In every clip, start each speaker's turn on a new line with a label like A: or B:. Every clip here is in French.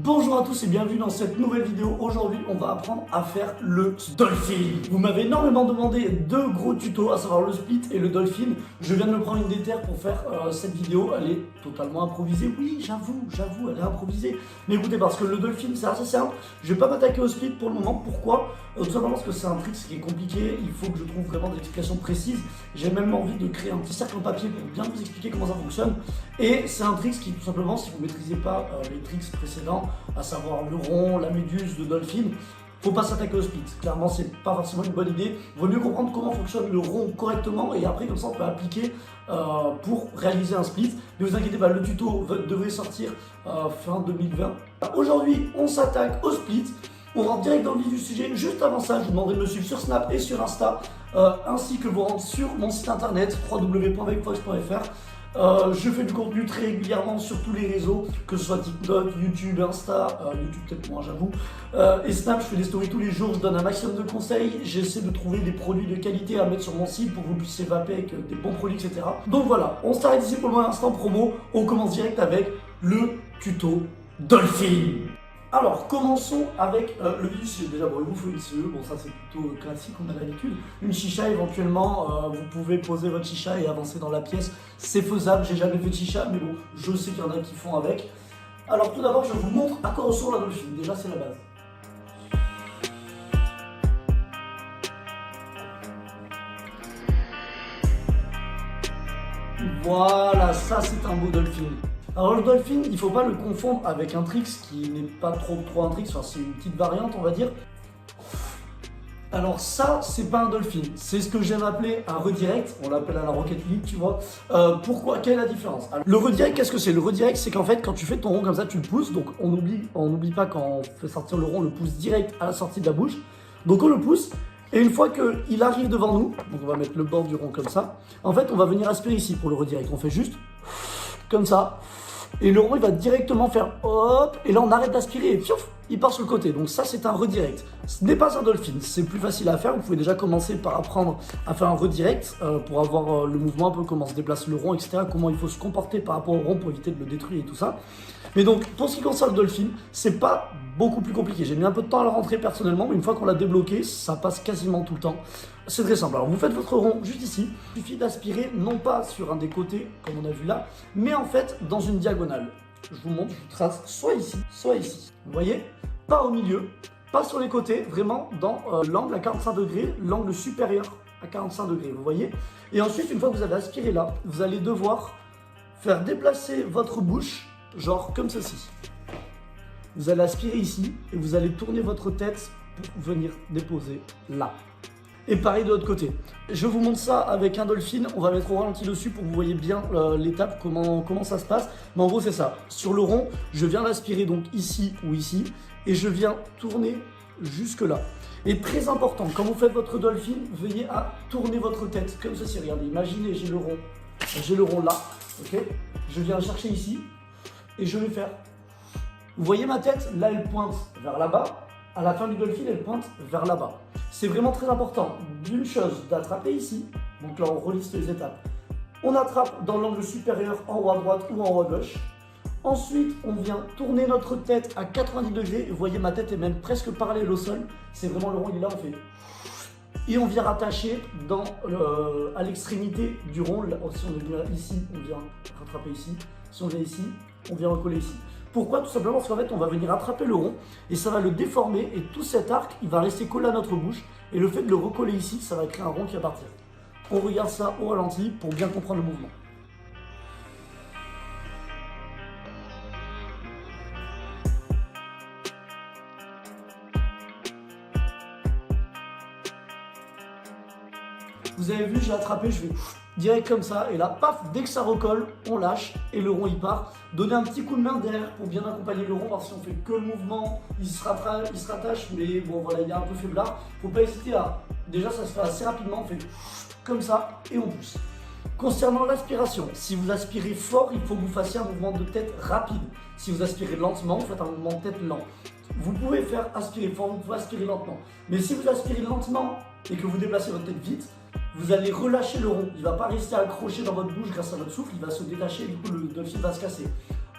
A: Bonjour à tous et bienvenue dans cette nouvelle vidéo. Aujourd'hui, on va apprendre à faire le dolphin. Vous m'avez énormément demandé deux gros tutos, à savoir le split et le dolphin. Je viens de me prendre une déterre pour faire cette vidéo. Elle est totalement improvisée. Oui, j'avoue, elle est improvisée. Mais écoutez, parce que le dolphin, c'est assez simple. Je vais pas m'attaquer au split pour le moment. Pourquoi? Tout simplement parce que c'est un trick qui est compliqué. Il faut que je trouve vraiment des explications précises. J'ai même envie de créer un petit cercle en papier pour bien vous expliquer comment ça fonctionne. Et c'est un trick qui, tout simplement, si vous ne maîtrisez pas les tricks précédents, à savoir le rond, la méduse, le dolphin, faut pas s'attaquer au split. Clairement, c'est pas forcément une bonne idée. Il vaut mieux comprendre comment fonctionne le rond correctement et après, comme ça, on peut appliquer pour réaliser un split. Ne vous inquiétez pas, le tuto devrait sortir fin 2020. Aujourd'hui, on s'attaque au split. On rentre direct dans le vif du sujet. Juste avant ça, je vous demanderai de me suivre sur Snap et sur Insta, ainsi que vous rendre sur mon site internet www.vecfox.fr. Je fais du contenu très régulièrement sur tous les réseaux, que ce soit TikTok, YouTube, Insta, YouTube peut-être moins j'avoue, et Snap. Je fais des stories tous les jours, je donne un maximum de conseils, j'essaie de trouver des produits de qualité à mettre sur mon site pour que vous puissiez vaper avec des bons produits, etc. Donc voilà, on s'arrête ici pour le moment instant promo, on commence direct avec le tuto Dolphin. Alors, commençons avec le vif du sujet. Déjà, bon, il vous faut une CE, bon ça c'est plutôt classique, on a l'habitude. Une chicha éventuellement, vous pouvez poser votre chicha et avancer dans la pièce, c'est faisable, j'ai jamais fait de chicha, mais bon, je sais qu'il y en a qui font avec. Alors tout d'abord, je vous montre à quoi ressemble la dolphin, déjà c'est la base. Voilà, ça c'est un beau dolphin. Alors le dolphin, il ne faut pas le confondre avec un tricks qui n'est pas trop un tricks, enfin c'est une petite variante on va dire. Alors ça, c'est pas un dolphin, c'est ce que j'aime appeler un redirect, on l'appelle à la Rocket League, tu vois. Pourquoi? Quelle est la différence? Alors, le redirect, qu'est-ce que c'est? Le redirect, c'est qu'en fait, quand tu fais ton rond comme ça, tu le pousses, donc on n'oublie pas quand on fait sortir le rond, on le pousse direct à la sortie de la bouche. Donc on le pousse, et une fois qu'il arrive devant nous, donc on va mettre le bord du rond comme ça, en fait, on va venir aspirer ici pour le redirect, on fait juste comme ça. Et le rond il va directement faire hop, et là on arrête d'aspirer et piouf, il part sur le côté. Donc ça c'est un redirect. Ce n'est pas un dolphin, c'est plus facile à faire. Vous pouvez déjà commencer par apprendre à faire un redirect pour avoir le mouvement un peu, comment se déplace le rond, etc. Comment il faut se comporter par rapport au rond pour éviter de le détruire et tout ça. Mais donc pour ce qui concerne le dolphin, c'est pas beaucoup plus compliqué. J'ai mis un peu de temps à le rentrer personnellement, mais une fois qu'on l'a débloqué, ça passe quasiment tout le temps. C'est très simple. Alors vous faites votre rond juste ici. Il suffit d'aspirer non pas sur un des côtés comme on a vu là, mais en fait dans une diagonale. Je vous montre, je vous trace soit ici, soit ici. Vous voyez? Pas au milieu, pas sur les côtés, vraiment dans l'angle à 45 degrés, l'angle supérieur à 45 degrés. Vous voyez? Et ensuite, une fois que vous avez aspiré là, vous allez devoir faire déplacer votre bouche, genre comme ceci. Vous allez aspirer ici et vous allez tourner votre tête pour venir déposer là. Et pareil de l'autre côté. Je vous montre ça avec un dolphin, on va mettre au ralenti dessus pour que vous voyez bien l'étape, comment ça se passe. Mais en gros c'est ça, sur le rond, je viens l'aspirer donc ici ou ici, et je viens tourner jusque là. Et très important, quand vous faites votre dolphin, veillez à tourner votre tête comme ceci. Regardez, imaginez, j'ai le rond là, ok? Je viens chercher ici, et je vais faire. Vous voyez ma tête, là elle pointe vers là-bas. À la fin du dolphin, elle pointe vers là-bas. C'est vraiment très important d'une chose d'attraper ici. Donc là, on reliste les étapes. On attrape dans l'angle supérieur en haut à droite ou en haut à gauche. Ensuite, on vient tourner notre tête à 90 degrés. Vous voyez, ma tête est même presque parallèle au sol. C'est vraiment le rond, il est là, on fait. Et on vient rattacher à l'extrémité du rond. Là, si on vient ici, on vient rattraper ici. Si on vient ici, on vient recoller ici. Pourquoi? Tout simplement parce qu'en fait, on va venir attraper le rond et ça va le déformer et tout cet arc, il va rester collé à notre bouche et le fait de le recoller ici, ça va créer un rond qui va partir. On regarde ça au ralenti pour bien comprendre le mouvement. Vous avez vu, j'ai attrapé, je vais direct comme ça, et là, paf, dès que ça recolle, on lâche, et le rond il part. Donnez un petit coup de main derrière pour bien accompagner le rond, parce que si on fait que le mouvement, il se rattache, mais bon voilà, il est un peu faiblard. Faut pas hésiter à, déjà ça se fait assez rapidement, on fait comme ça, et on pousse. Concernant l'aspiration, si vous aspirez fort, il faut que vous fassiez un mouvement de tête rapide. Si vous aspirez lentement, vous faites un mouvement de tête lent. Vous pouvez faire aspirer fort, vous pouvez aspirer lentement. Mais si vous aspirez lentement et que vous déplacez votre tête vite, vous allez relâcher le rond. Il ne va pas rester accroché dans votre bouche grâce à votre souffle, il va se détacher et du coup le dolphin va se casser.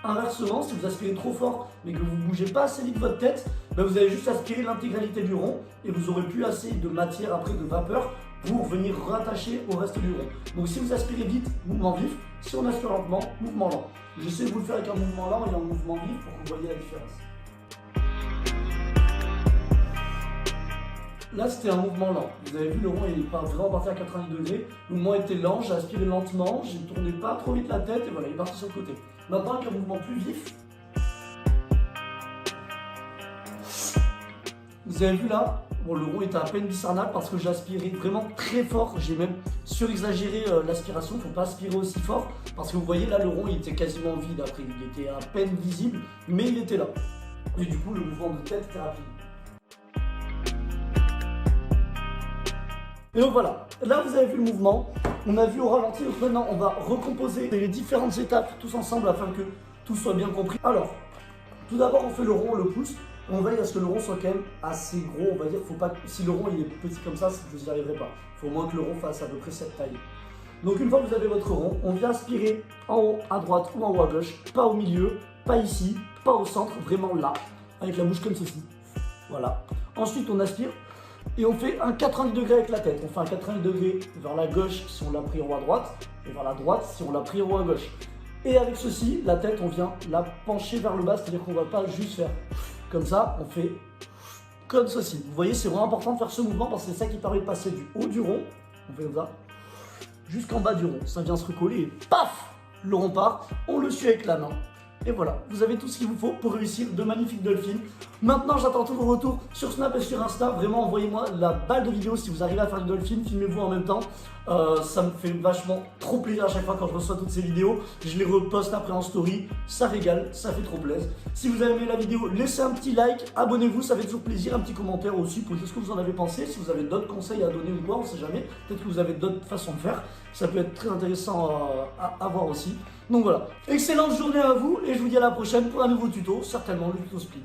A: Inversement, si vous aspirez trop fort mais que vous ne bougez pas assez vite votre tête, ben vous allez juste aspirer l'intégralité du rond et vous aurez plus assez de matière après de vapeur pour venir rattacher au reste du rond. Donc si vous aspirez vite, mouvement vif. Si on aspire lentement, mouvement lent. J'essaie de vous le faire avec un mouvement lent et un mouvement vif pour que vous voyez la différence. Là, c'était un mouvement lent. Vous avez vu, le rond il est vraiment parti à 90 degrés. Le mouvement était lent, j'ai aspiré lentement, j'ai tourné pas trop vite la tête et voilà, il est parti sur le côté. Maintenant, avec un mouvement plus vif, vous avez vu là, bon, le rond était à peine discernable parce que j'ai aspiré vraiment très fort. J'ai même surexagéré l'aspiration, il ne faut pas aspirer aussi fort parce que vous voyez là, le rond il était quasiment vide après, il était à peine visible, mais il était là. Et du coup, le mouvement de tête était rapide. Et donc voilà, là vous avez vu le mouvement, on a vu au ralenti, donc maintenant on va recomposer les différentes étapes tous ensemble afin que tout soit bien compris. Alors, tout d'abord on fait le rond, on le pousse, on veille à ce que le rond soit quand même assez gros, on va dire, faut pas, si le rond il est petit comme ça, je n'y arriverai pas. Il faut au moins que le rond fasse à peu près cette taille. Donc une fois que vous avez votre rond, on vient aspirer en haut à droite ou en haut à gauche, pas au milieu, pas ici, pas au centre, vraiment là, avec la bouche comme ceci. Voilà. Ensuite on aspire. Et on fait un 90 degrés avec la tête. On fait un 90 degrés vers la gauche si on l'a pris en haut à droite, et vers la droite si on l'a pris en haut à gauche. Et avec ceci, la tête, on vient la pencher vers le bas, c'est-à-dire qu'on ne va pas juste faire comme ça, on fait comme ceci. Vous voyez, c'est vraiment important de faire ce mouvement parce que c'est ça qui permet de passer du haut du rond, on fait comme ça, jusqu'en bas du rond. Ça vient se recoller et paf, le rond part, on le suit avec la main. Et voilà, vous avez tout ce qu'il vous faut pour réussir de magnifiques dolphins. Maintenant, j'attends tous vos retours sur Snap et sur Insta. Vraiment, envoyez-moi la balle de vidéo si vous arrivez à faire des dolphins. Filmez-vous en même temps. Ça me fait vachement trop plaisir à chaque fois quand je reçois toutes ces vidéos. Je les reposte après en story. Ça régale, ça fait trop plaisir. Si vous avez aimé la vidéo, laissez un petit like, abonnez-vous, ça fait toujours plaisir. Un petit commentaire aussi pour dire ce que vous en avez pensé. Si vous avez d'autres conseils à donner ou quoi, on sait jamais. Peut-être que vous avez d'autres façons de faire. Ça peut être très intéressant à voir aussi. Donc voilà, excellente journée à vous et je vous dis à la prochaine pour un nouveau tuto, certainement le tuto split.